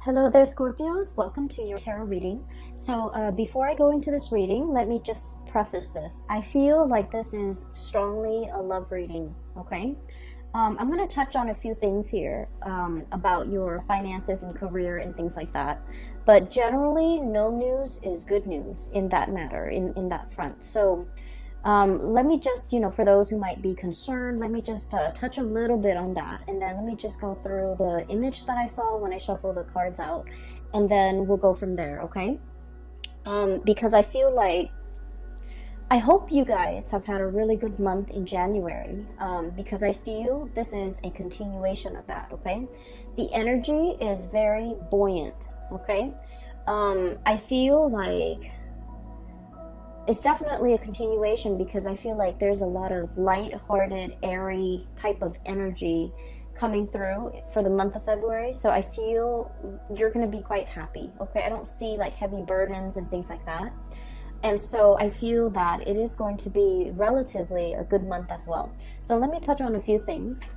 Hello there, Scorpios. Welcome to your tarot reading. So before I go into this reading, let me just preface this. I feel like this is strongly a love reading, okay? I'm going to touch on a few things here about your finances and career and things like that. But generally, no news is good news in that matter, in that front. So let me just, for those who might be concerned, let me just touch a little bit on that. And then let me just go through the image that I saw when I shuffled the cards out. And then we'll go from there, okay? Because I feel like, I hope you guys have had a really good month in January. Because I feel this is a continuation of that, okay? The energy is very buoyant, okay? I feel like it's definitely a continuation because I feel like there's a lot of light-hearted, airy type of energy coming through for the month of February. So I feel you're going to be quite happy, okay? I don't see like heavy burdens and things like that. And so I feel that it is going to be relatively a good month as well. So let me touch on a few things.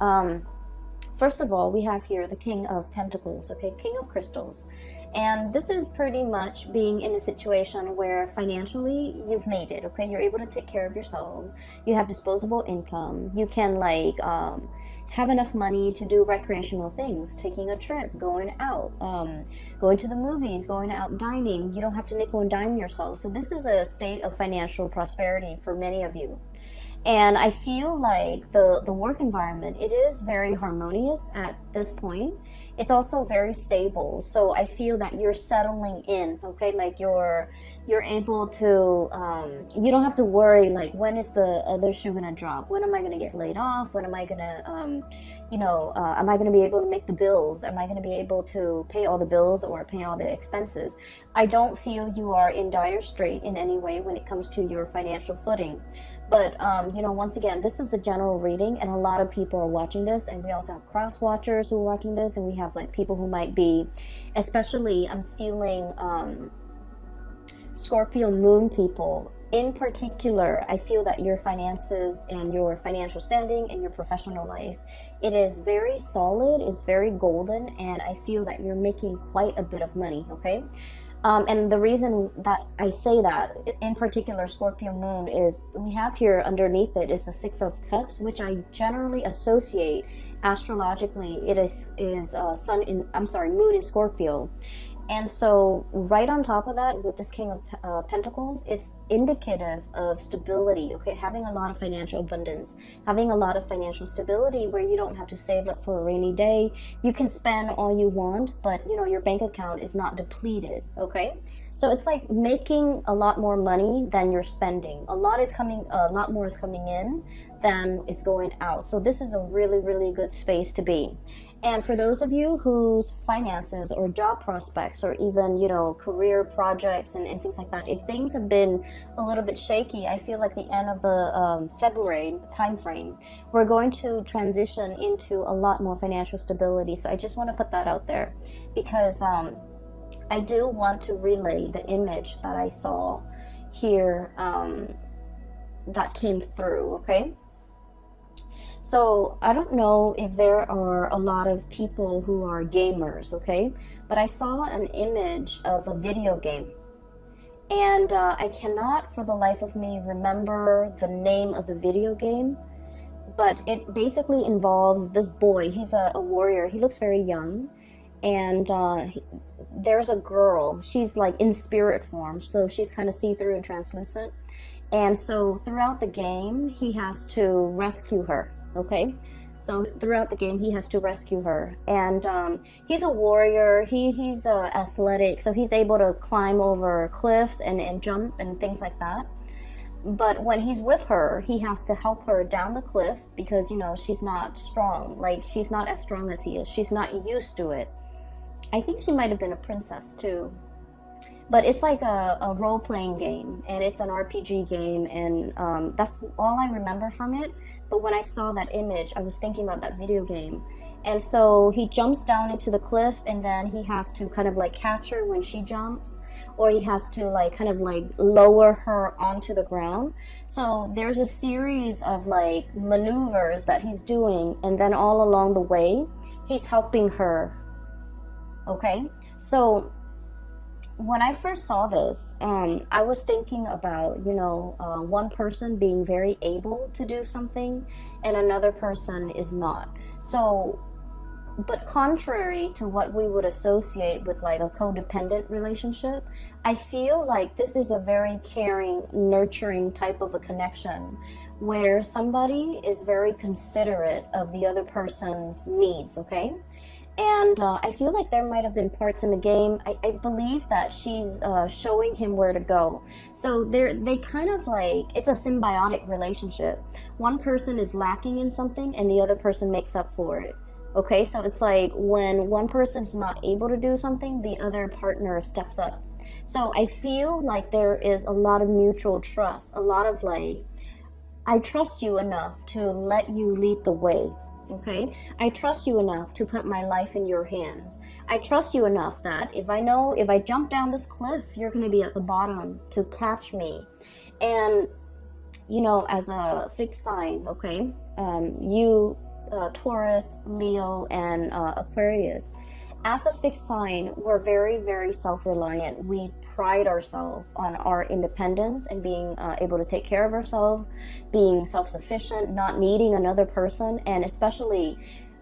First of all, we have here the King of Pentacles, okay, King of Crystals. And this is pretty much being in a situation where financially you've made it, okay? You're able to take care of yourself. You have disposable income. You can have enough money to do recreational things, taking a trip, going out, going to the movies, going out dining. You don't have to nickel and dime yourself. So this is a state of financial prosperity for many of you. And I feel like the work environment, it is very harmonious at this point. It's also very stable. So I feel that you're settling in, okay? Like you're able to, you don't have to worry, like, when is the other shoe gonna drop? When am I gonna get laid off? When am I gonna, am I gonna be able to make the bills? Am I gonna be able to pay all the bills or pay all the expenses? I don't feel you are in dire strait in any way when it comes to your financial footing. But, once again, this is a general reading, and a lot of people are watching this, and we also have cross-watchers who are watching this, and we have, like, people who might be, especially, I'm feeling Scorpio moon people. In particular, I feel that your finances and your financial standing and your professional life, it is very solid, it's very golden, and I feel that you're making quite a bit of money, okay? And the reason that I say that, in particular Scorpio moon, is we have here underneath it is the Six of Cups, which I generally associate astrologically. It is moon in Scorpio. And so right on top of that, with this King of Pentacles, it's indicative of stability, okay? Having a lot of financial abundance, having a lot of financial stability where you don't have to save up for a rainy day. You can spend all you want, but, your bank account is not depleted, okay? So it's like making a lot more money than you're spending. A lot more is coming in than is going out. So this is a really, really good space to be. And for those of you whose finances or job prospects or even, career projects and things like that, if things have been a little bit shaky, I feel like the end of the February time frame, we're going to transition into a lot more financial stability. So I just want to put that out there because I do want to relay the image that I saw here that came through, okay? So I don't know if there are a lot of people who are gamers, okay? But I saw an image of a video game. And I cannot for the life of me remember the name of the video game. But it basically involves this boy. He's a warrior. He looks very young. And there's a girl. She's like in spirit form. So she's kind of see-through and translucent. And so throughout the game, he has to rescue her. Okay, so throughout the game he has to rescue her, and he's a warrior. He's athletic, so he's able to climb over cliffs and jump and things like that. But when he's with her, he has to help her down the cliff because she's not strong. Like, she's not as strong as he is. She's not used to it. I think she might have been a princess too. But it's like a role-playing game, and it's an RPG game, and that's all I remember from it. But when I saw that image, I was thinking about that video game. And so he jumps down into the cliff, and then he has to kind of like catch her when she jumps, or he has to kind of lower her onto the ground. So there's a series of maneuvers that he's doing, and then all along the way, he's helping her Okay, so when I first saw this, I was thinking about, one person being very able to do something and another person is not. So, but contrary to what we would associate with like a codependent relationship, I feel like this is a very caring, nurturing type of a connection where somebody is very considerate of the other person's needs, okay? And I feel like there might have been parts in the game. I believe that she's showing him where to go. So they kind of like, it's a symbiotic relationship. One person is lacking in something and the other person makes up for it. Okay, so it's like when one person's not able to do something, the other partner steps up. So I feel like there is a lot of mutual trust, a lot of like, I trust you enough to let you lead the way. Okay, I trust you enough to put my life in your hands. I trust you enough that if I jump down this cliff, you're going to be at the bottom to catch me. And as a fixed sign, okay, you Taurus, Leo, and Aquarius, as a fixed sign, we're very, very self-reliant. We pride ourselves on our independence and being able to take care of ourselves, being self-sufficient, not needing another person, and especially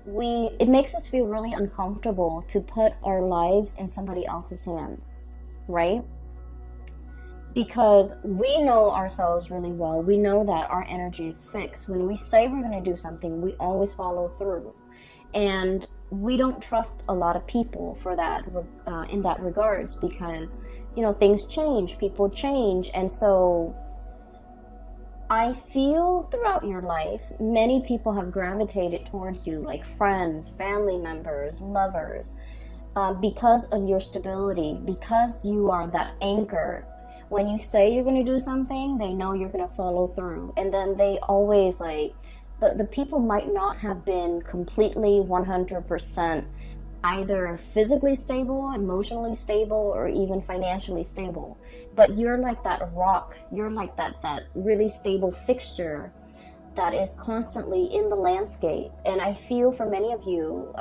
it makes us feel really uncomfortable to put our lives in somebody else's hands, right? Because we know ourselves really well. We know that our energy is fixed. When we say we're going to do something, we always follow through. And we don't trust a lot of people for that in that regards, because things change, people change. And so I feel throughout your life many people have gravitated towards you, like friends, family members, lovers, because of your stability, because you are that anchor. When you say you're going to do something, they know you're going to follow through. And then they always like, the people might not have been completely 100% either physically stable, emotionally stable, or even financially stable. But you're like that rock. You're like that really stable fixture that is constantly in the landscape. And I feel for many of you,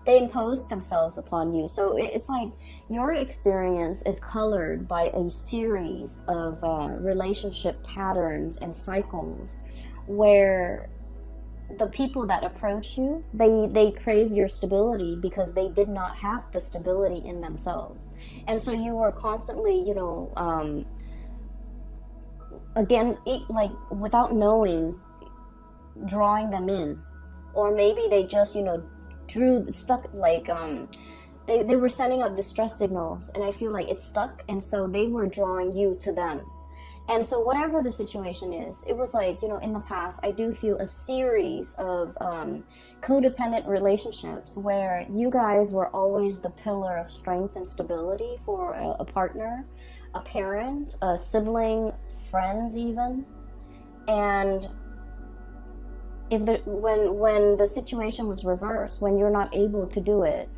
they imposed themselves upon you. So it's like your experience is colored by a series of relationship patterns and cycles where the people that approach you, they crave your stability because they did not have the stability in themselves. And so you are constantly, again, like without knowing, drawing them in. Or maybe they just, they were sending out distress signals, and I feel like it's stuck, and so they were drawing you to them. And so whatever the situation is, it was like, in the past, I do feel a series of codependent relationships where you guys were always the pillar of strength and stability for a partner, a parent, a sibling, friends even. And when the situation was reversed, when you're not able to do it,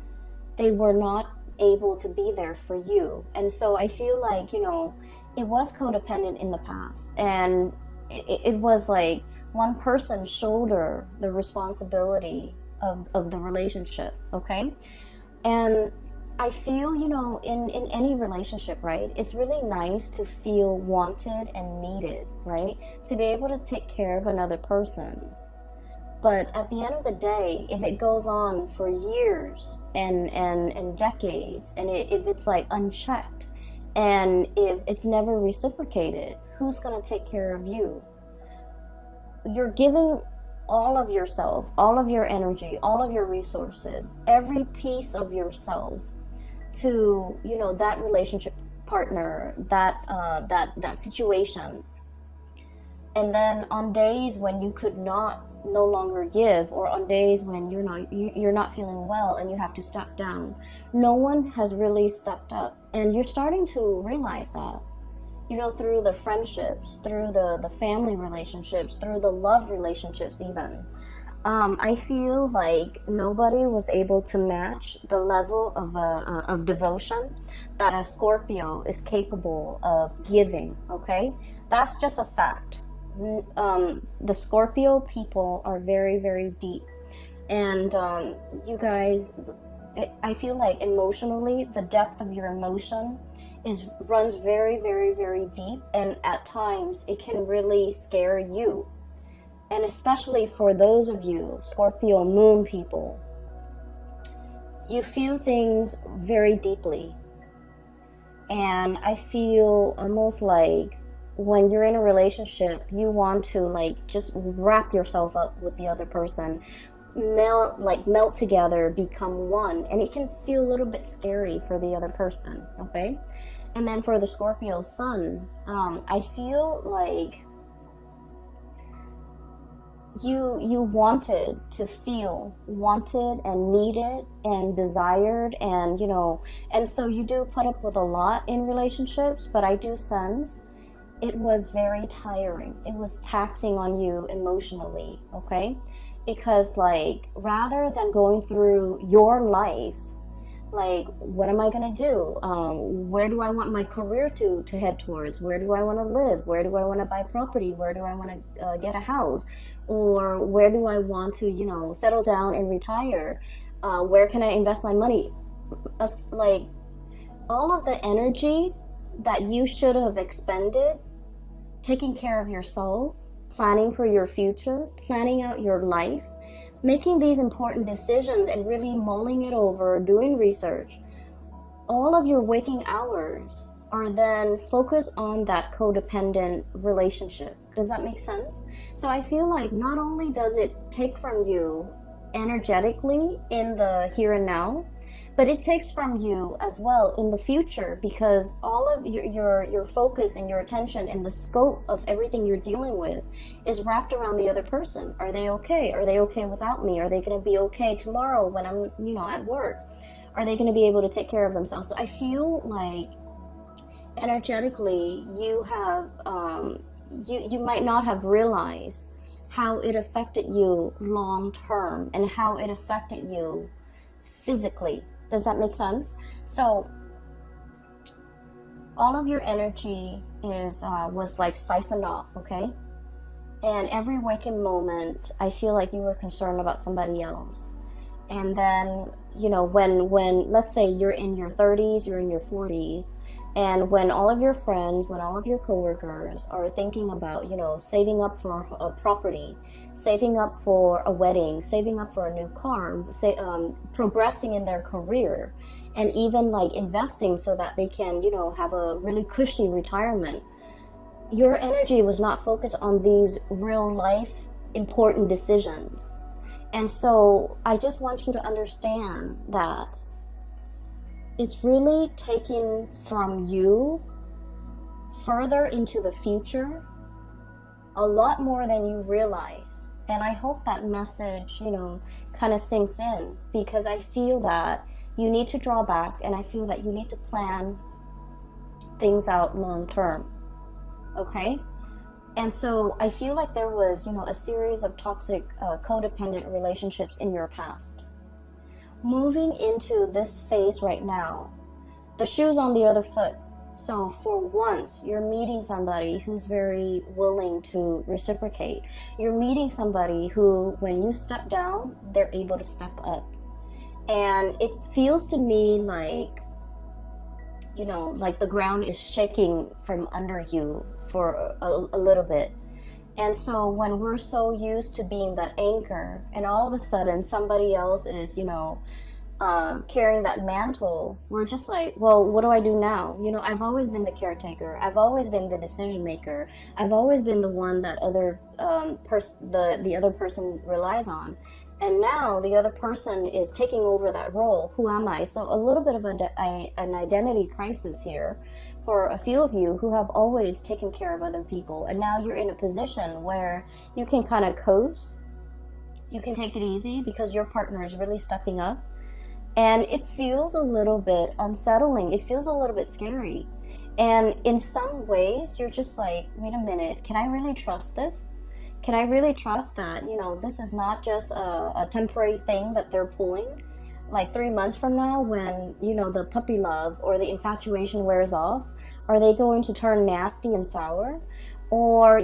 they were not able to be there for you. And so I feel like, it was codependent in the past, and it was like one person shoulder the responsibility of the relationship, okay? And I feel, in any relationship, right, it's really nice to feel wanted and needed, right? To be able to take care of another person. But at the end of the day, if it goes on for years and decades, and if it's like unchecked, and if it's never reciprocated, who's going to take care of you? You're giving all of yourself, all of your energy, all of your resources, every piece of yourself to, that relationship partner, that situation. And then on days when you could no longer give, or on days when you're not feeling well and you have to step down, no one has really stepped up. And you're starting to realize that, through the friendships, through the family relationships, through the love relationships even. I feel like nobody was able to match the level of devotion that a Scorpio is capable of giving, okay? That's just a fact. The Scorpio people are very, very deep. And you guys, I feel like emotionally, the depth of your emotion runs very, very, very deep, and at times it can really scare you. And especially for those of you Scorpio moon people, you feel things very deeply. And I feel almost like when you're in a relationship, you want to like just wrap yourself up with the other person, melt together, become one, and it can feel a little bit scary for the other person. Okay. And then for the Scorpio sun, I feel like you wanted to feel wanted and needed and desired, and and so you do put up with a lot in relationships, but I do sense it was very tiring. It was taxing on you emotionally. Okay. Because like, rather than going through your life, like, what am I gonna do? Where do I want my career to head towards? Where do I want to live? Where do I want to buy property? Where do I want to get a house? Or where do I want to settle down and retire? Where can I invest my money? Like, all of the energy that you should have expended taking care of yourself, planning for your future, planning out your life, making these important decisions and really mulling it over, doing research, all of your waking hours are then focused on that codependent relationship. Does that make sense? So I feel like not only does it take from you energetically in the here and now, but it takes from you as well in the future, because all of your focus and your attention and the scope of everything you're dealing with is wrapped around the other person. Are they okay? Are they okay without me? Are they going to be okay tomorrow when I'm at work? Are they going to be able to take care of themselves? So I feel like energetically you have you might not have realized how it affected you long term and how it affected you physically. Does that make sense? So all of your energy was like siphoned off. Okay. And every waking moment, I feel like you were concerned about somebody else. And then, when let's say you're in your 30s, you're in your 40s, and when all of your friends, when all of your coworkers are thinking about, saving up for a property, saving up for a wedding, saving up for a new car, progressing in their career, and even like investing so that they can, have a really cushy retirement, your energy was not focused on these real life important decisions. And so I just want you to understand that it's really taking from you further into the future a lot more than you realize. And I hope that message, kind of sinks in, because I feel that you need to draw back, and I feel that you need to plan things out long term. Okay? And so I feel like there was, a series of toxic, codependent relationships in your past. Moving into this phase right now, the shoe's on the other foot. So for once, you're meeting somebody who's very willing to reciprocate. You're meeting somebody who, when you step down, they're able to step up. And it feels to me like, like the ground is shaking from under you for a little bit. And so when we're so used to being that anchor, and all of a sudden somebody else is, carrying that mantle, we're just like, well, what do I do now? I've always been the caretaker. I've always been the decision maker. I've always been the one that the other person relies on. And now the other person is taking over that role. Who am I? So a little bit of an identity crisis here for a few of you who have always taken care of other people. And now you're in a position where you can kind of coast. You can take it easy because your partner is really stepping up. And it feels a little bit unsettling. It feels a little bit scary. And in some ways, you're just like, wait a minute, can I really trust this? Can I really trust that, this is not just a temporary thing that they're pulling? Like 3 months from now, when, the puppy love or the infatuation wears off, are they going to turn nasty and sour? Or,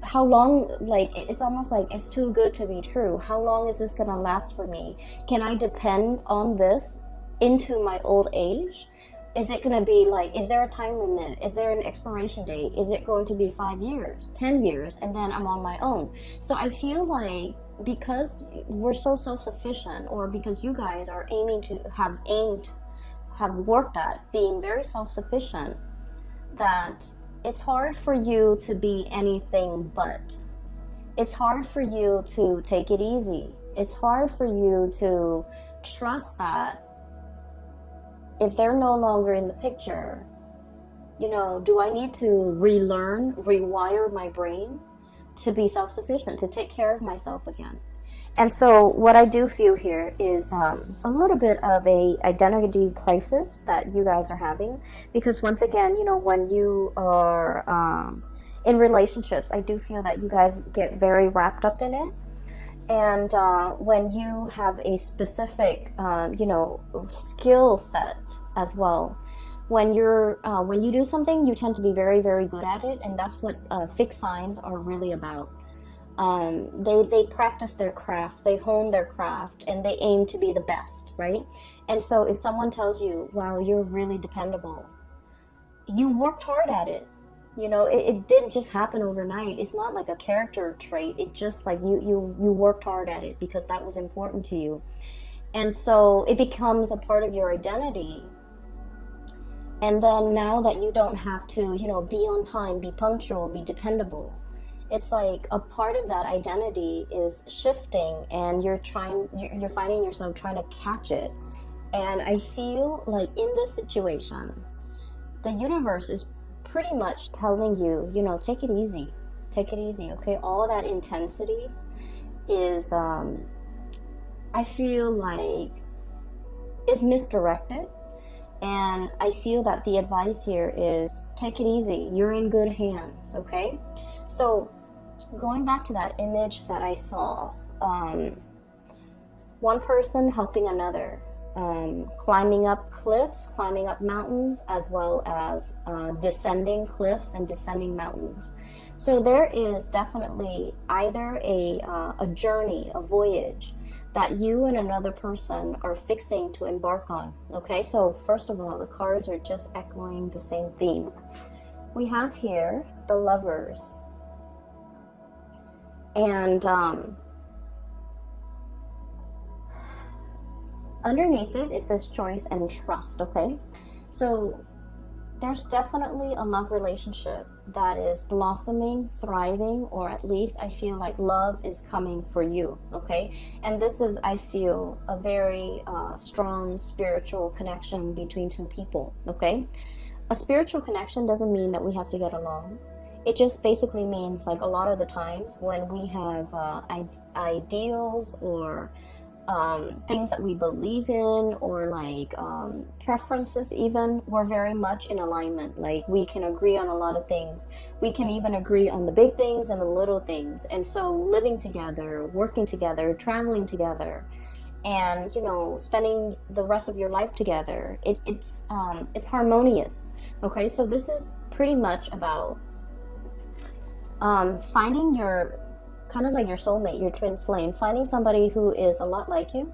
how long, like, it's almost like it's too good to be true. How long is this gonna last for me? Can I depend on this into my old age? Is it gonna be like, is there a time limit? Is there an expiration date? Is it going to be 5 years, 10 years, and then I'm on my own? So I feel like because we're so self-sufficient, or because you guys are have worked at being very self-sufficient, that it's hard for you to be anything but. It's hard for you to take it easy. It's hard for you to trust that if they're no longer in the picture, you know, do I need to relearn, rewire my brain to be self-sufficient, to take care of myself again? And so what I do feel here is a little bit of a identity crisis that you guys are having, because once again, you know, when you are in relationships, I do feel that you guys get very wrapped up in it. And when you have a specific, you know, skill set as well, when you do something, you tend to be very, very good at it, and that's what fixed signs are really about. They practice their craft, they hone their craft, and they aim to be the best, right? And so if someone tells you, wow, you're really dependable, you worked hard at it. You know, it didn't just happen overnight. It's not like a character trait. It just like you worked hard at it because that was important to you. And so it becomes a part of your identity. And then now that you don't have to, you know, be on time, be punctual, be dependable, it's like a part of that identity is shifting, and you're finding yourself trying to catch it. And I feel like in this situation, the universe is pretty much telling you, you know, take it easy, okay? All that intensity is, I feel like, is misdirected. And I feel that the advice here is take it easy. You're in good hands, okay? So going back to that image that I saw, one person helping another, climbing up cliffs, climbing up mountains, as well as descending cliffs and descending mountains. So there is definitely either a journey, a voyage that you and another person are fixing to embark on. Okay, so first of all, the cards are just echoing the same theme. We have here the Lovers, and underneath it says choice and trust, okay? So there's definitely a love relationship that is blossoming, thriving, or at least I feel like love is coming for you, okay? And this is, I feel, a very strong spiritual connection between two people, okay? A spiritual connection doesn't mean that we have to get along. It just basically means, like, a lot of the times when we have ideals or things that we believe in, or like preferences even, we're very much in alignment. Like, we can agree on a lot of things. We can even agree on the big things and the little things. And so living together, working together, traveling together, and, you know, spending the rest of your life together, it's harmonious, okay? So this is pretty much about finding your, kind of like your soulmate, your twin flame, finding somebody who is a lot like you,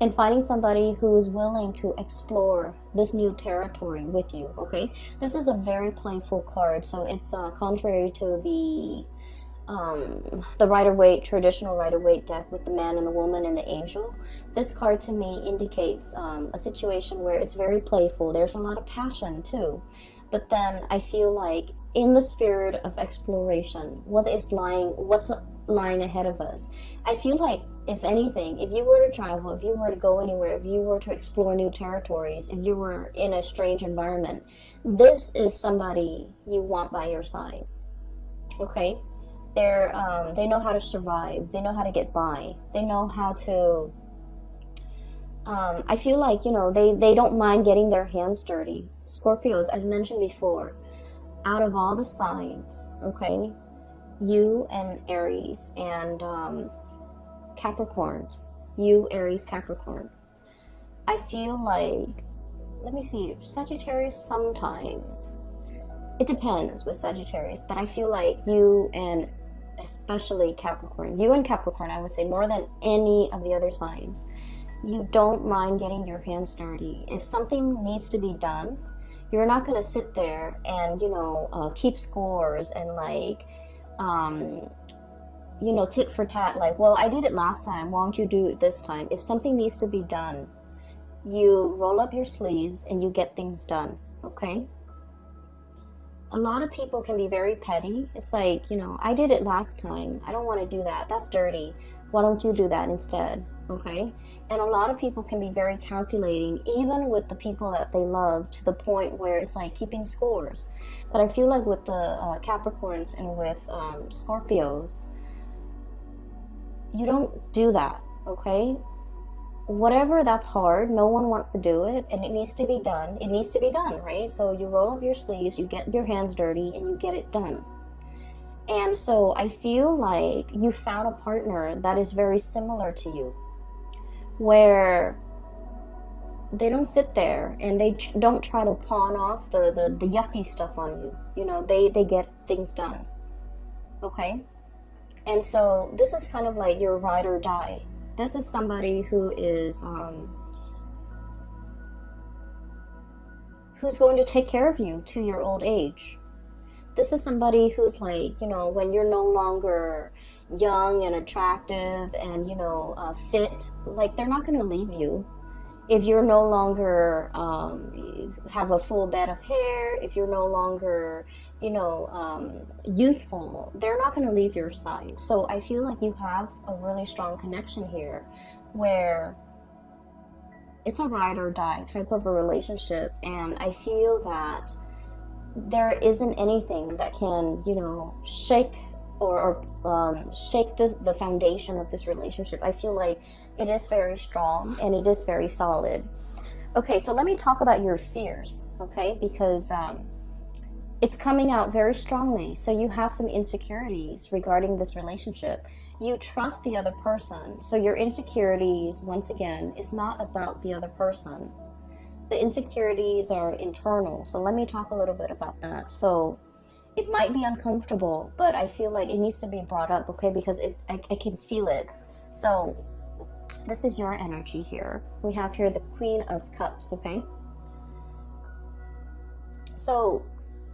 and finding somebody who is willing to explore this new territory with you, okay? This is a very playful card, so it's contrary to the Rider-Waite, traditional Rider-Waite deck with the man and the woman and the angel. This card to me indicates a situation where it's very playful. There's a lot of passion too, but then I feel like in the spirit of exploration, what's lying ahead of us. I feel like, if anything, if you were to travel, if you were to go anywhere, if you were to explore new territories, if you were in a strange environment, this is somebody you want by your side, okay? They know how to survive, they know how to get by, they know how to, I feel like, you know, they don't mind getting their hands dirty. Scorpios, I've mentioned before, out of all the signs, okay, you and Aries and Capricorns, you, Aries, Capricorn, I feel like, let me see, Sagittarius sometimes, it depends with Sagittarius, but I feel like you and especially Capricorn. You and Capricorn, I would say, more than any of the other signs, you don't mind getting your hands dirty. If something needs to be done, you're not going to sit there and, keep scores and tit for tat, like, well, I did it last time, why don't you do it this time? If something needs to be done, you roll up your sleeves and you get things done, okay? A lot of people can be very petty. It's like, I did it last time. I don't want to do that. That's dirty. Why don't you do that instead? Okay? And a lot of people can be very calculating, even with the people that they love, to the point where it's like keeping scores. But I feel like with the Capricorns and with Scorpios, you don't do that, okay? Whatever that's hard, no one wants to do it, and it needs to be done. It needs to be done, right? So you roll up your sleeves, you get your hands dirty, and you get it done. And so I feel like you found a partner that is very similar to you, where they don't sit there and they don't try to pawn off the yucky stuff on you. They get things done, okay? And so this is kind of like your ride or die. This is somebody who is who's going to take care of you to your old age. This is somebody who's like, when you're no longer young and attractive and, fit, like, they're not going to leave you. If you're no longer have a full bed of hair, if you're no longer, youthful, they're not going to leave your side. So I feel like you have a really strong connection here where it's a ride or die type of a relationship. And I feel that there isn't anything that can, shake or shake the foundation of this relationship. I feel like it is very strong and it is very solid. Okay, so let me talk about your fears, okay? Because it's coming out very strongly. So you have some insecurities regarding this relationship. You trust the other person. So your insecurities, once again, is not about the other person. The insecurities are internal. So let me talk a little bit about that. So it might be uncomfortable, but I feel like it needs to be brought up, okay? Because I can feel it. So this is your energy here. We have here the Queen of Cups, okay? So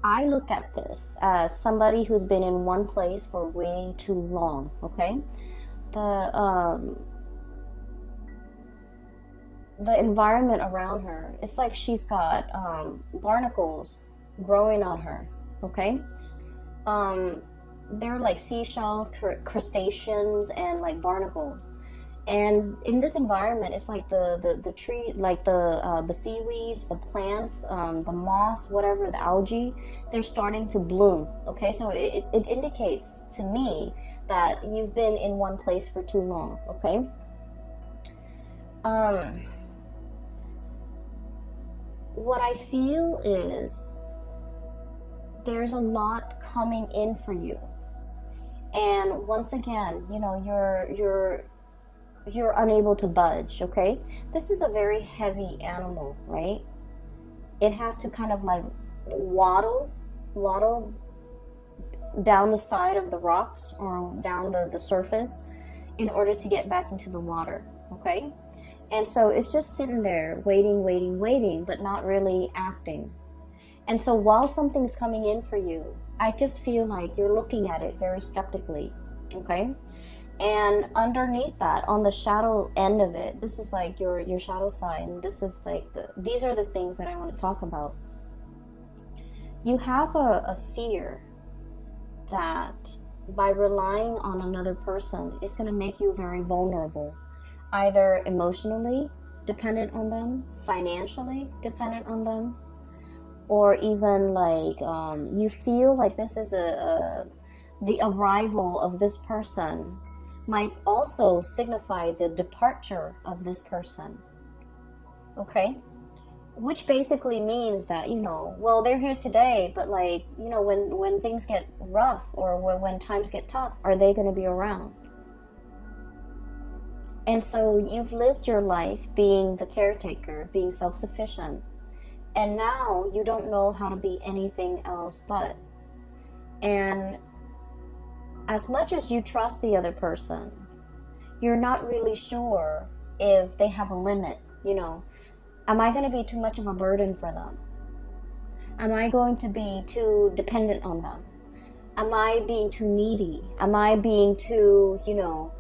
I look at this as somebody who's been in one place for way too long, okay? The environment around her, it's like she's got barnacles growing on her, okay? They're like seashells, crustaceans, and like barnacles. And in this environment, it's like the tree, like the seaweeds, the plants, the moss, whatever, the algae, they're starting to bloom. Okay, so it indicates to me that you've been in one place for too long. Okay. What I feel is there's a lot coming in for you, and once again, you're unable to budge, okay? This is a very heavy animal, right? It has to kind of like waddle down the side of the rocks or down the surface in order to get back into the water, okay? And so it's just sitting there waiting, but not really acting. And so while something's coming in for you, I just feel like you're looking at it very skeptically, okay? And underneath that, on the shadow end of it, this is like your shadow sign. This is like these are the things that I want to talk about. You have a fear that by relying on another person, it's going to make you very vulnerable, either emotionally dependent on them, financially dependent on them, or even like you feel like this is the arrival of this person might also signify the departure of this person, okay? Which basically means that, well, they're here today, but like, when things get rough or when times get tough, are they going to be around? And so you've lived your life being the caretaker, being self-sufficient, and now you don't know how to be anything else but. And as much as you trust the other person, you're not really sure if they have a limit, you know. Am I going to be too much of a burden for them? Am I going to be too dependent on them? Am I being too needy? Am I being too, you know,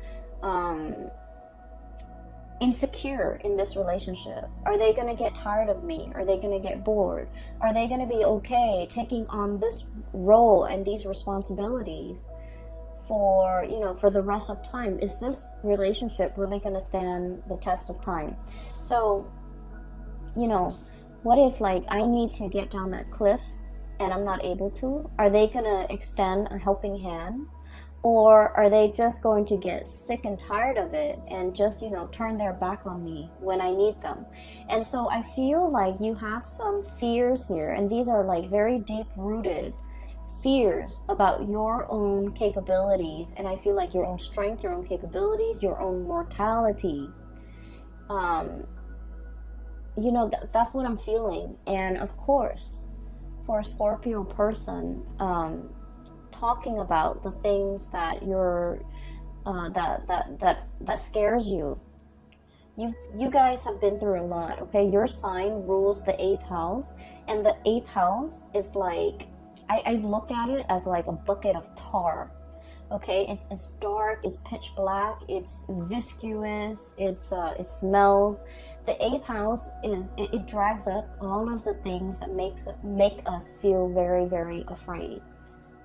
insecure in this relationship? Are they going to get tired of me? Are they going to get bored? Are they going to be okay taking on this role and these responsibilities for, you know, for the rest of time? Is this relationship really going to stand the test of time? So, you know, what if like I need to get down that cliff and I'm not able to? Are they going to extend a helping hand? Or are they just going to get sick and tired of it and just, you know, turn their back on me when I need them? And so I feel like you have some fears here, and these are like very deep-rooted fears about your own capabilities, and I feel like your own strength, your own capabilities, your own mortality. You know, that's what I'm feeling. And of course, for a Scorpio person, talking about the things that you're that scares you. You guys have been through a lot, okay? Your sign rules the 8th house, and the 8th house is like, I look at it as like a bucket of tar. Okay, it's dark, it's pitch black, it's viscous, it smells. The 8th house it drags up all of the things that make us feel very, very afraid.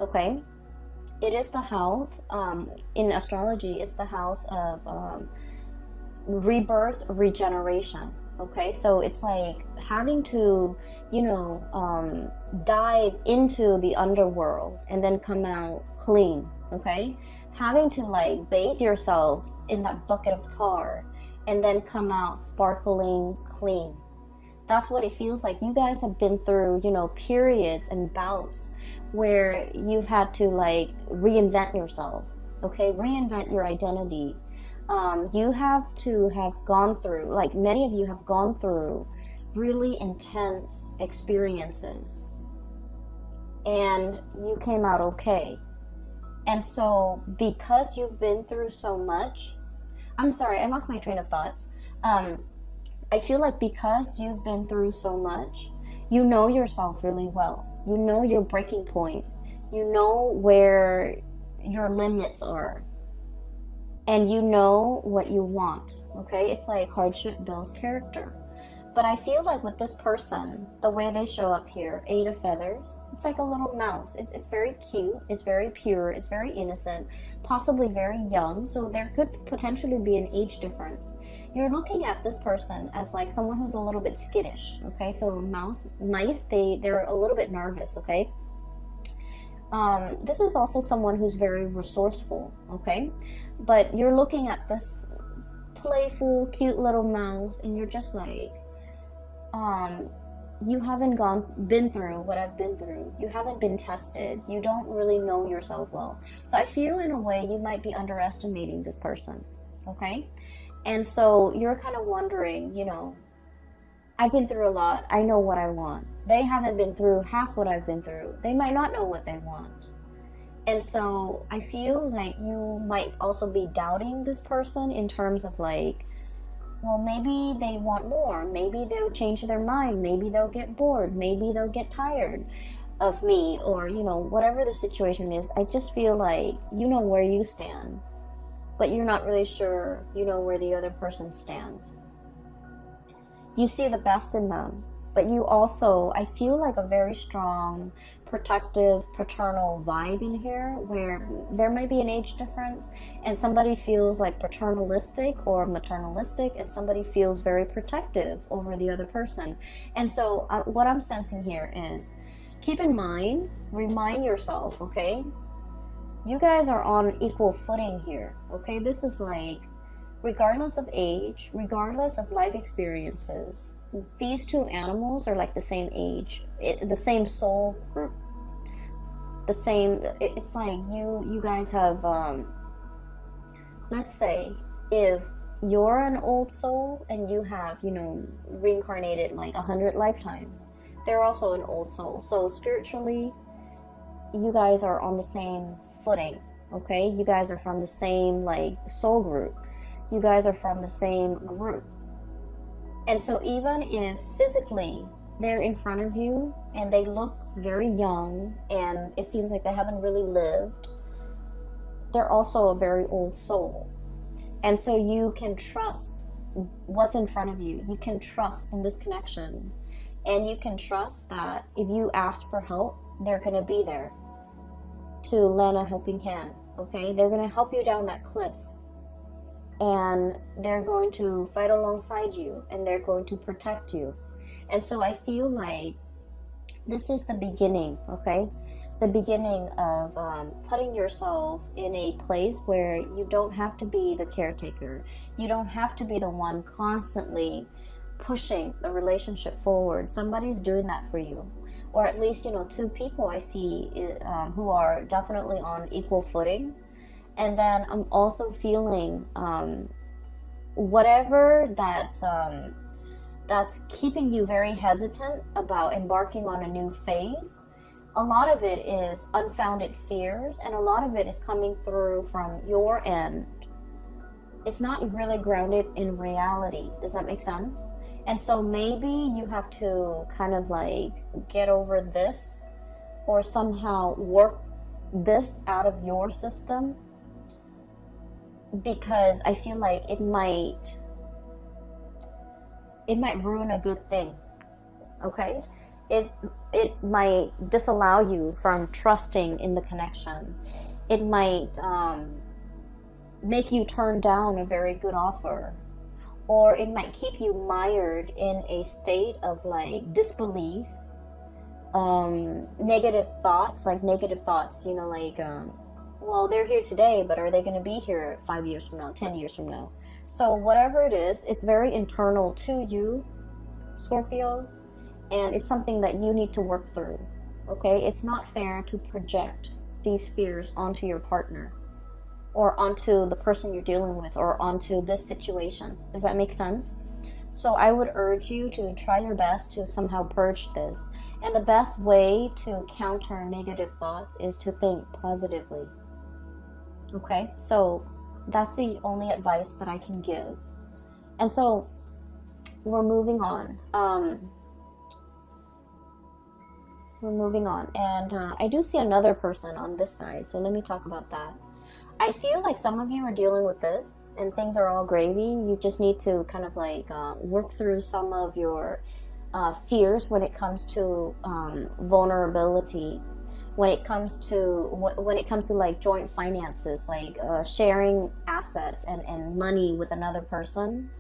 Okay, it is the house, in astrology, it's the house of rebirth, regeneration. Okay, so it's like having to, you know, dive into the underworld and then come out clean. Okay, having to like bathe yourself in that bucket of tar and then come out sparkling clean. That's what it feels like. You guys have been through, you know, periods and bouts where you've had to like reinvent yourself. Okay, reinvent your identity. You have to have gone through, like many of you have gone through really intense experiences, and you came out okay. And so because you've been through so much, I'm sorry, I lost my train of thoughts. I feel like because you've been through so much, you know yourself really well. You know your breaking point. You know where your limits are. And you know what you want, okay? It's like hardship builds character. But I feel like with this person, the way they show up here, 8 of feathers, it's like a little mouse. It's very cute, it's very pure, it's very innocent, possibly very young, so there could potentially be an age difference. You're looking at this person as like someone who's a little bit skittish, okay? So mice, they're a little bit nervous, okay? This is also someone who's very resourceful, okay? But you're looking at this playful, cute little mouse, and you're just like, you haven't been through what I've been through. You haven't been tested. You don't really know yourself well. So I feel in a way you might be underestimating this person, okay? And so you're kind of wondering, you know, I've been through a lot. I know what I want. They haven't been through half what I've been through. They might not know what they want. And so I feel like you might also be doubting this person in terms of like, well, maybe they want more. Maybe they'll change their mind. Maybe they'll get bored. Maybe they'll get tired of me, or, you know, whatever the situation is. I just feel like you know where you stand, but you're not really sure, you know, where the other person stands. You see the best in them, but you also, I feel like a very strong, protective, paternal vibe in here, where there might be an age difference, and somebody feels like paternalistic or maternalistic, and somebody feels very protective over the other person. And so what I'm sensing here is, keep in mind, remind yourself, okay? You guys are on equal footing here, okay? This is like, regardless of age, regardless of life experiences, these two animals are like the same age, the same soul group, the same. It's like you guys have. Let's say if you're an old soul and you have, you know, reincarnated like 100 lifetimes, they're also an old soul. So spiritually, you guys are on the same footing. okay? You guys are from the same like soul group. You guys are from the same group. And so even if physically they're in front of you and they look very young and it seems like they haven't really lived, they're also a very old soul. And so you can trust what's in front of you. You can trust in this connection. And you can trust that if you ask for help, they're going to be there to lend a helping hand, okay? They're going to help you down that cliff. And they're going to fight alongside you, and they're going to protect you. And so I feel like this is the beginning, okay? The beginning of putting yourself in a place where you don't have to be the caretaker. You don't have to be the one constantly pushing the relationship forward. Somebody's doing that for you. Or at least, two people I see who are definitely on equal footing. And then I'm also feeling whatever that's keeping you very hesitant about embarking on a new phase. A lot of it is unfounded fears, and a lot of it is coming through from your end. It's not really grounded in reality. Does that make sense? And so maybe you have to kind of like get over this or somehow work this out of your system, because I feel like it might ruin a good thing, okay? It might disallow you from trusting in the connection. It might make you turn down a very good offer, or it might keep you mired in a state of like disbelief, negative thoughts, well, they're here today, but are they going to be here 5 years from now, 10 years from now? So whatever it is, it's very internal to you, Scorpios, and it's something that you need to work through, okay? It's not fair to project these fears onto your partner or onto the person you're dealing with or onto this situation. Does that make sense? So I would urge you to try your best to somehow purge this. And the best way to counter negative thoughts is to think positively. Okay, so that's the only advice that I can give. And so we're moving on. And I do see another person on this side, so let me talk about that. I feel like some of you are dealing with this and things are all gravy. You just need to kind of like work through some of your fears when it comes to vulnerability. When it comes to like joint finances, like sharing assets and money with another person.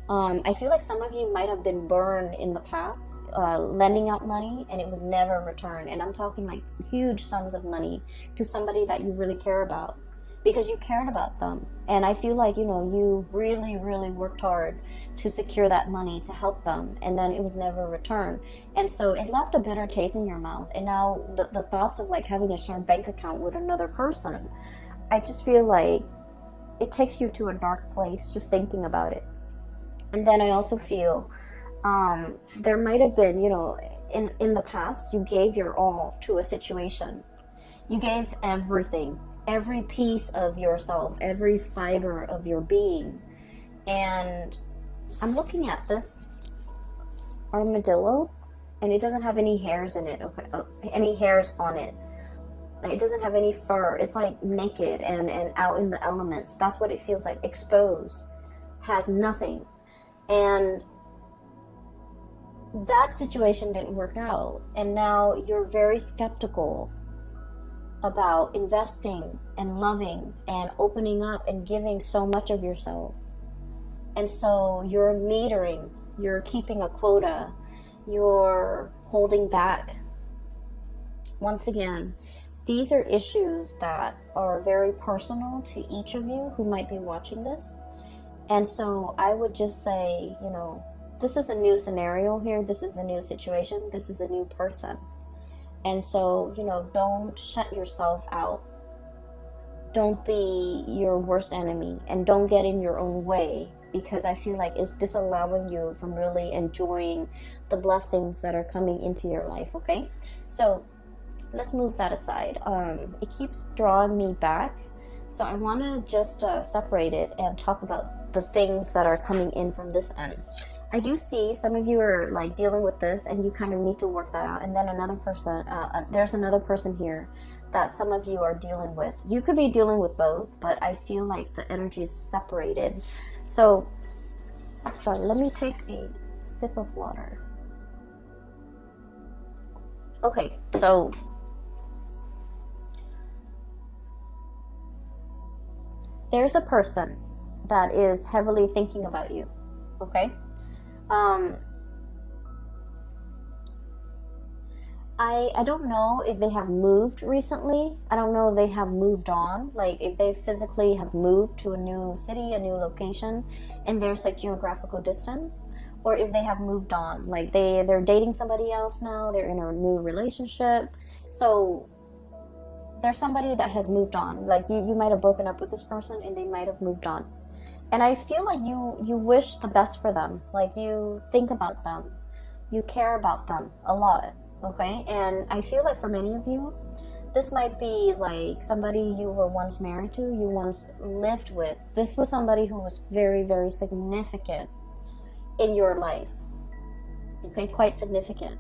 I feel like some of you might have been burned in the past, lending out money and it was never returned. And I'm talking like huge sums of money to somebody that you really care about, because you cared about them. And I feel like, you really, really worked hard to secure that money to help them, and then it was never returned. And so it left a bitter taste in your mouth. And now the thoughts of like having a shared bank account with another person, I just feel like it takes you to a dark place just thinking about it. And then I also feel there might have been, in the past, you gave your all to a situation. You gave everything. Every piece of yourself, every fiber of your being. And I'm looking at this armadillo, and it doesn't have any hairs in it, any hairs on it. It doesn't have any fur. It's like naked and out in the elements. That's what it feels like, exposed, has nothing. And that situation didn't work out, and now you're very skeptical about investing and loving and opening up and giving so much of yourself. And so you're metering, you're keeping a quota, you're holding back. Once again, these are issues that are very personal to each of you who might be watching this. And so I would just say, this is a new scenario here, this is a new situation, this is a new person. And so, don't shut yourself out. Don't be your worst enemy, and don't get in your own way, because I feel like it's disallowing you from really enjoying the blessings that are coming into your life, okay? So let's move that aside. It keeps drawing me back So I want to just separate it and talk about the things that are coming in from this end. I do see some of you are like dealing with this and you kind of need to work that out. And then another person, there's another person here that some of you are dealing with. You could be dealing with both, but I feel like the energy is separated. So, sorry, let me take a sip of water. Okay, so there's a person that is heavily thinking about you, okay? I don't know if they have moved recently. I don't know if they have moved on, like if they physically have moved to a new city, a new location, and there's like geographical distance, or if they have moved on, like they're dating somebody else now, they're in a new relationship. So there's somebody that has moved on. Like you might have broken up with this person and they might have moved on. And I feel like you wish the best for them. Like you think about them. You care about them a lot. Okay? And I feel like for many of you, this might be like somebody you were once married to, you once lived with. This was somebody who was very, very significant in your life. Okay? Quite significant.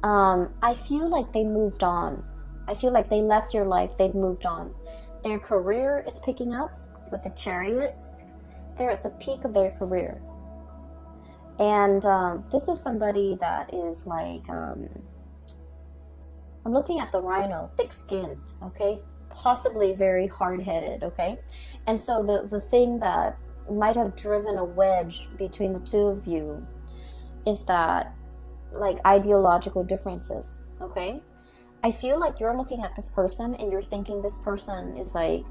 I feel like they moved on. I feel like they left your life, they've moved on. Their career is picking up with the Chariot. They're at the peak of their career. And this is somebody that is like, I'm looking at the Rhino, thick skin, okay? Possibly very hard-headed, okay? And so the thing that might have driven a wedge between the two of you is that, like, ideological differences, okay? I feel like you're looking at this person and you're thinking this person is like,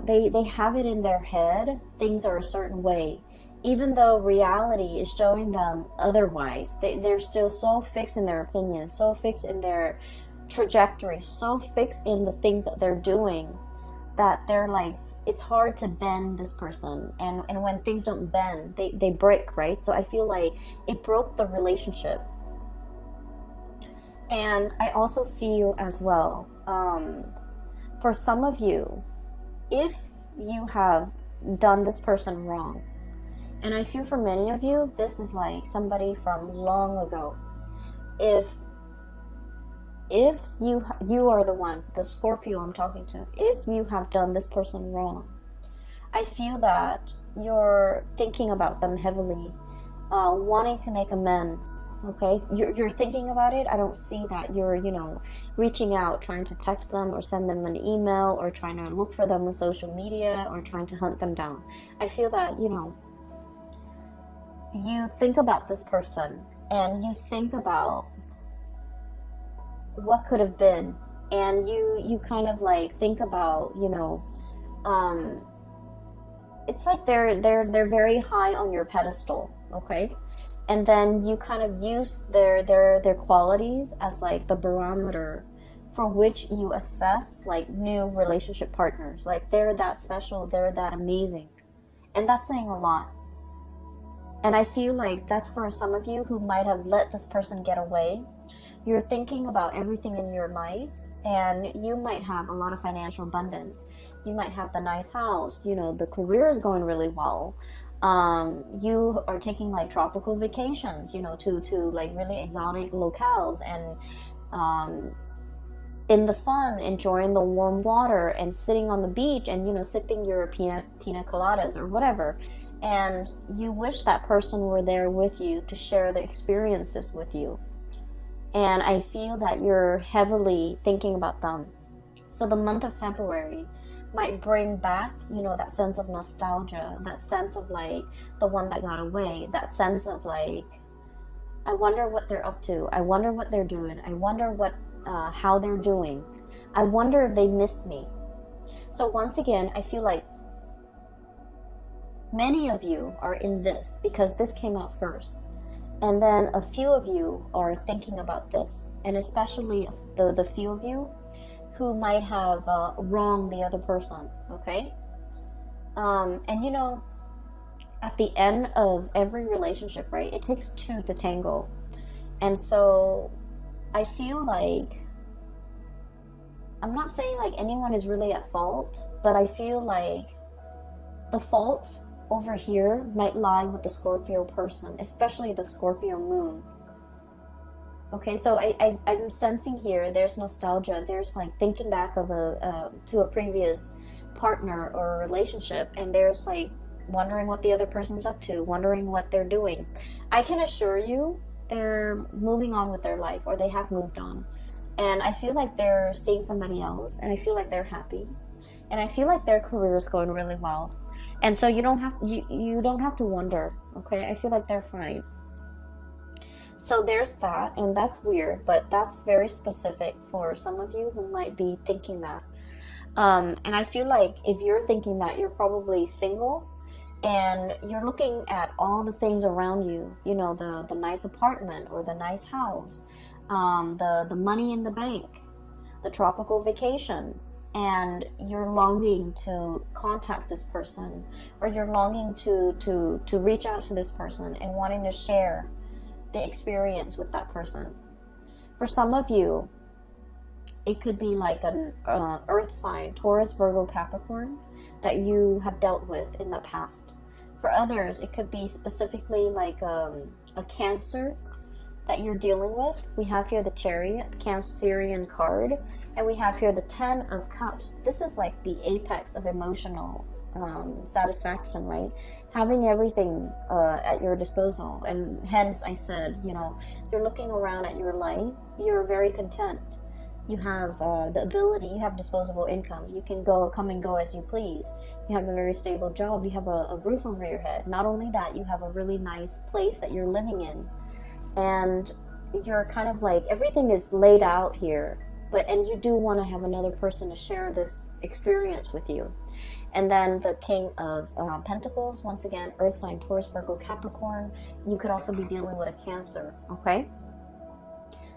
they have it in their head, things are a certain way. Even though reality is showing them otherwise, they're still so fixed in their opinion, so fixed in their trajectory, so fixed in the things that they're doing, that they're like, it's hard to bend this person. And when things don't bend, they break, right? So I feel like it broke the relationship. And I also feel as well, for some of you, if you have done this person wrong, and I feel for many of you, this is like somebody from long ago. If you are the one, the Scorpio I'm talking to, if you have done this person wrong, I feel that you're thinking about them heavily, wanting to make amends. Okay, you're thinking about it. I don't see that you're, reaching out, trying to text them or send them an email or trying to look for them on social media or trying to hunt them down. I feel that, you think about this person and you think about what could have been, and you kind of like think about, it's like they're very high on your pedestal, okay? And then you kind of use their qualities as like the barometer for which you assess like new relationship partners. Like they're that special, they're that amazing. And that's saying a lot. And I feel like that's for some of you who might have let this person get away. You're thinking about everything in your life, and you might have a lot of financial abundance. You might have the nice house, the career is going really well. You are taking like tropical vacations, to like really exotic locales, and in the sun, enjoying the warm water and sitting on the beach and, sipping your pina coladas or whatever. And you wish that person were there with you to share the experiences with you. And I feel that you're heavily thinking about them. So the month of February might bring back, that sense of nostalgia, that sense of like the one that got away, that sense of like, I wonder what they're up to. I wonder what they're doing. I wonder how they're doing. I wonder if they missed me. So once again, I feel like many of you are in this because this came out first. And then a few of you are thinking about this. And especially the few of you who might have wronged the other person, okay? And at the end of every relationship, right, it takes two to tango. And so I feel like I'm not saying like anyone is really at fault, but I feel like the fault over here might lie with the Scorpio person, especially the Scorpio moon. Okay, so I'm sensing here there's nostalgia. There's like thinking back of to a previous partner or relationship, and there's like wondering what the other person's up to, wondering what they're doing. I can assure you they're moving on with their life, or they have moved on. And I feel like they're seeing somebody else, and I feel like they're happy. And I feel like their career is going really well. And so you don't have to wonder, okay? I feel like they're fine. So there's that, and that's weird, but that's very specific for some of you who might be thinking that. And I feel like if you're thinking that, you're probably single, and you're looking at all the things around you, you know, the nice apartment or the nice house, the money in the bank, the tropical vacations, and you're longing to contact this person, or you're longing to reach out to this person and wanting to share the experience with that person. For some of you, it could be like an earth sign, Taurus, Virgo, Capricorn, that you have dealt with in the past. For others, it could be specifically like a Cancer that you're dealing with. We have here the Chariot, Cancerian card, and we have here the 10 of Cups. This is like the apex of emotional satisfaction, right? Having everything at your disposal. And hence I said, you know, you're looking around at your life, you're very content. You have the ability, you have disposable income. You can come and go as you please. You have a very stable job. You have a roof over your head. Not only that, you have a really nice place that you're living in. And you're kind of like, everything is laid out here. And you do want to have another person to share this experience with you. And then the King of Pentacles, once again, Earth sign, Taurus, Virgo, Capricorn. You could also be dealing with a Cancer, okay?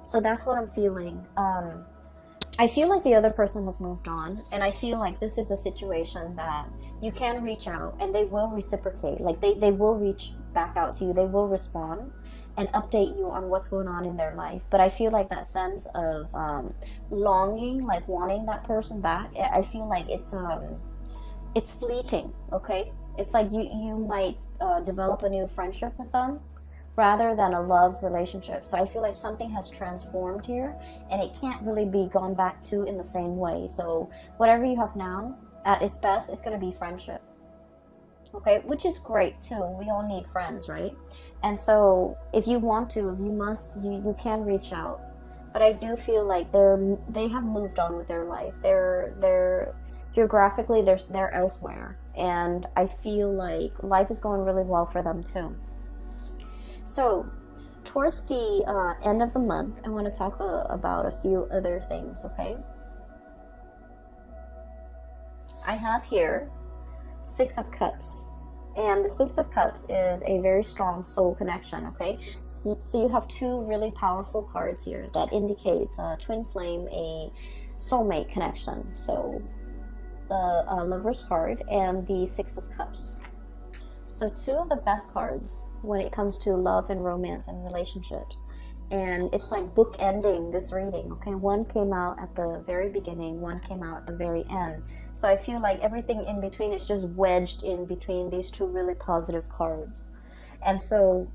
So that's what I'm feeling. I feel like the other person has moved on, and I feel like this is a situation that you can reach out and they will reciprocate. Like they will reach back out to you, they will respond and update you on what's going on in their life. But I feel like that sense of longing, like wanting that person back, I feel like it's fleeting, okay? It's like you might develop a new friendship with them rather than a love relationship. So I feel like something has transformed here, and it can't really be gone back to in the same way. So whatever you have now, at its best, it's going to be friendship, okay? Which is great too. We all need friends, right? And so if you want to, you can reach out. But I do feel like they have moved on with their life. They're geographically they're elsewhere, and I feel like life is going really well for them too. So towards the end of the month, I want to talk about a few other things, okay? I have here 6 of Cups, and the 6 of Cups is a very strong soul connection, okay? So you have 2 really powerful cards here that indicates a twin flame, a soulmate connection. So the Lover's card and the 6 of Cups. So 2 of the best cards when it comes to love and romance and relationships. And it's like bookending this reading, okay? One came out at the very beginning, one came out at the very end. So I feel like everything in between is just wedged in between these 2 really positive cards. And so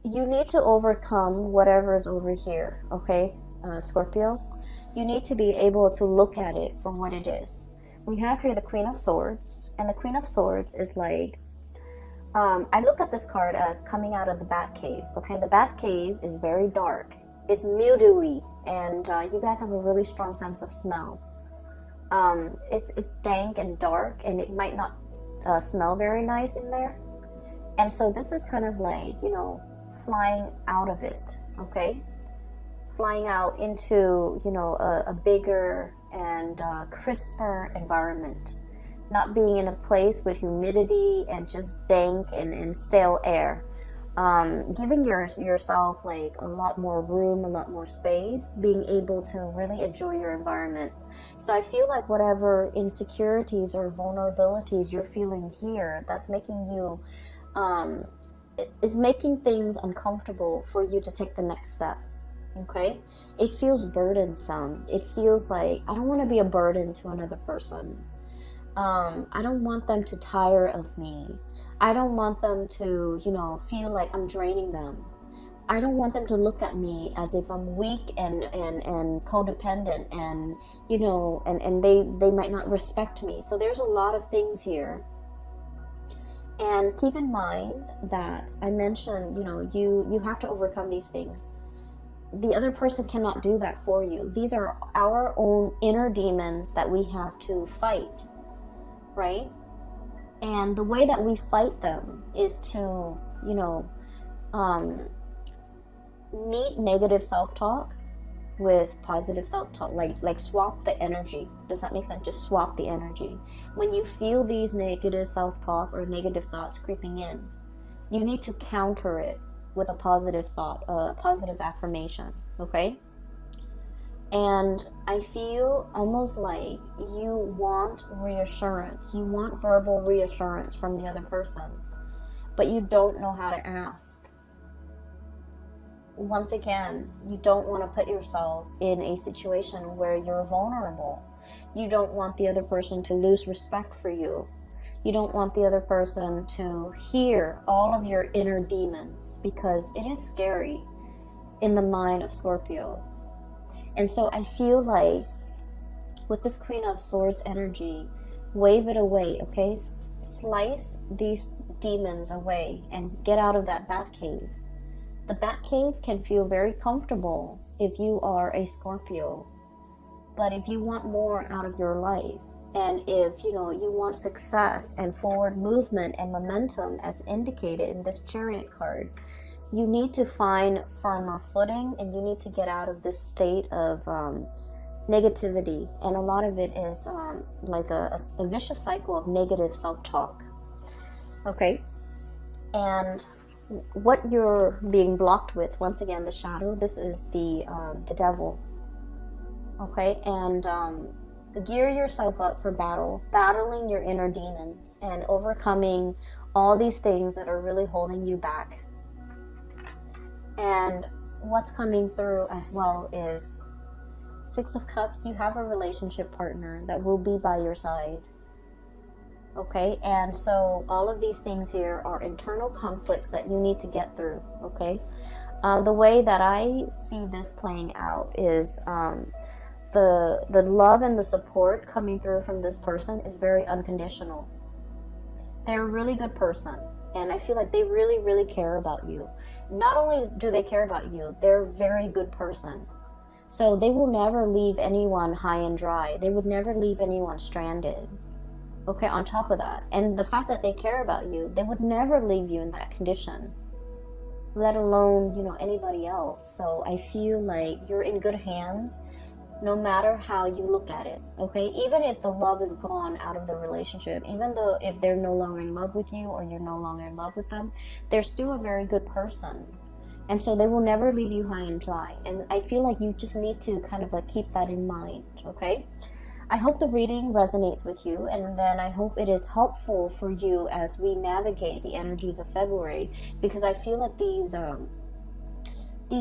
you need to overcome whatever is over here, okay, Scorpio? You need to be able to look at it for what it is. We have here the Queen of Swords, and the Queen of Swords is like, I look at this card as coming out of the Batcave, okay? The Batcave is very dark, it's mildewy, and you guys have a really strong sense of smell. It's dank and dark, and it might not smell very nice in there. And so this is kind of like, you know, flying out of it, okay? Flying out into, you know, a bigger and crisper environment, not being in a place with humidity and just dank and stale air. Giving yourself like a lot more room, a lot more space, being able to really enjoy your environment. So I feel like whatever insecurities or vulnerabilities you're feeling here, that's making you is making things uncomfortable for you to take the next step. Okay, it feels burdensome. It feels like I don't want to be a burden to another person. I don't want them to tire of me. I don't want them to, feel like I'm draining them. I don't want them to look at me as if I'm weak and codependent, and they might not respect me. So there's a lot of things here. And keep in mind that I mentioned, you have to overcome these things. The other person cannot do that for you. These are our own inner demons that we have to fight, right? And the way that we fight them is to, meet negative self-talk with positive self-talk, like swap the energy. Does that make sense? Just swap the energy. When you feel these negative self-talk or negative thoughts creeping in, you need to counter it with a positive thought, a positive affirmation, okay? And I feel almost like you want reassurance. You want verbal reassurance from the other person, but you don't know how to ask. Once again, you don't want to put yourself in a situation where you're vulnerable. You don't want the other person to lose respect for you. You don't want the other person to hear all of your inner demons, because it is scary in the mind of Scorpios. And so I feel like with this Queen of Swords energy, wave it away, okay? Slice these demons away and get out of that Batcave. The Batcave can feel very comfortable if you are a Scorpio. But if you want more out of your life, and if you want success and forward movement and momentum as indicated in this Chariot card, you need to find firmer footing, and you need to get out of this state of negativity. And a lot of it is like a vicious cycle of negative self-talk. Okay? And what you're being blocked with, once again, the shadow, this is the devil. Okay? And gear yourself up for battling your inner demons and overcoming all these things that are really holding you back. And what's coming through as well is Six of Cups. You have a relationship partner that will be by your side. Okay, and so all of these things here are internal conflicts that you need to get through. Okay, the way that I see this playing out is the love and the support coming through from this person is very unconditional. They're a really good person, and I feel like they really, really care about you. Not only do they care about you, they're a very good person. So they will never leave anyone high and dry. They would never leave anyone stranded. Okay, on top of that, and the fact that they care about you, they would never leave you in that condition, let alone, anybody else. So I feel like you're in good hands, no matter how you look at it, okay? Even if the love is gone out of the relationship, even though if they're no longer in love with you or you're no longer in love with them, they're still a very good person. And so they will never leave you high and dry. And I feel like you just need to kind of like keep that in mind, okay? I hope the reading resonates with you, and then I hope it is helpful for you as we navigate the energies of February, because I feel that these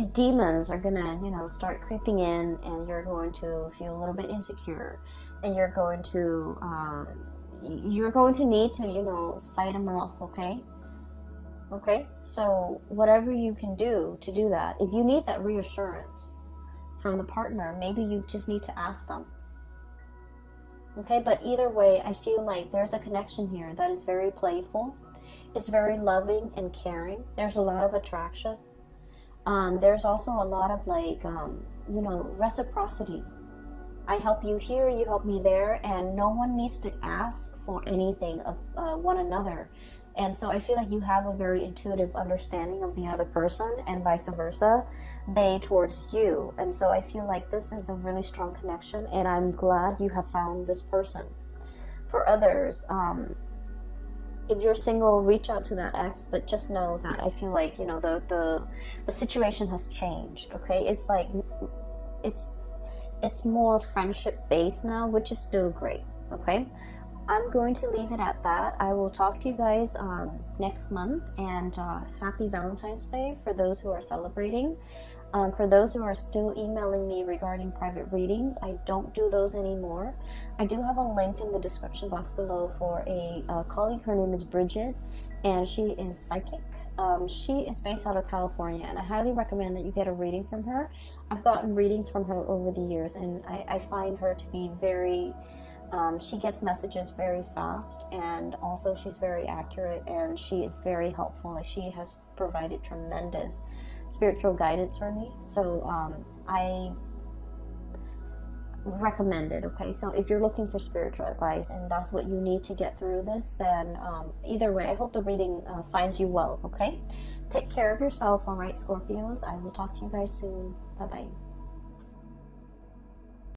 demons are gonna, start creeping in, and you're going to feel a little bit insecure, and you're going to need to, fight them off, okay? Okay, so whatever you can do to do that, if you need that reassurance from the partner, maybe you just need to ask them. Okay, but either way, I feel like there's a connection here that is very playful. It's very loving and caring. There's a lot of attraction. There's also a lot of reciprocity. I help you here, you help me there, and no one needs to ask for anything of one another. And so I feel like you have a very intuitive understanding of the other person, and vice versa, they towards you. And so I feel like this is a really strong connection, and I'm glad you have found this person. For others, if you're single, reach out to that ex, but just know that I feel like, the situation has changed, okay? It's like, it's more friendship based now, which is still great, okay? I'm going to leave it at that. I will talk to you guys next month, and happy Valentine's Day for those who are celebrating. For those who are still emailing me regarding private readings, I don't do those anymore. I do have a link in the description box below for a colleague. Her name is Bridget, and she is psychic. She is based out of California, and I highly recommend that you get a reading from her. I've gotten readings from her over the years, and I find her to be very... she gets messages very fast, and also she's very accurate, and she is very helpful. Like, she has provided tremendous spiritual guidance for me, so I recommend it. Okay, so if you're looking for spiritual advice and that's what you need to get through this, then either way, I hope the reading finds you well. Okay, take care of yourself. All right, Scorpios, I will talk to you guys soon. Bye bye.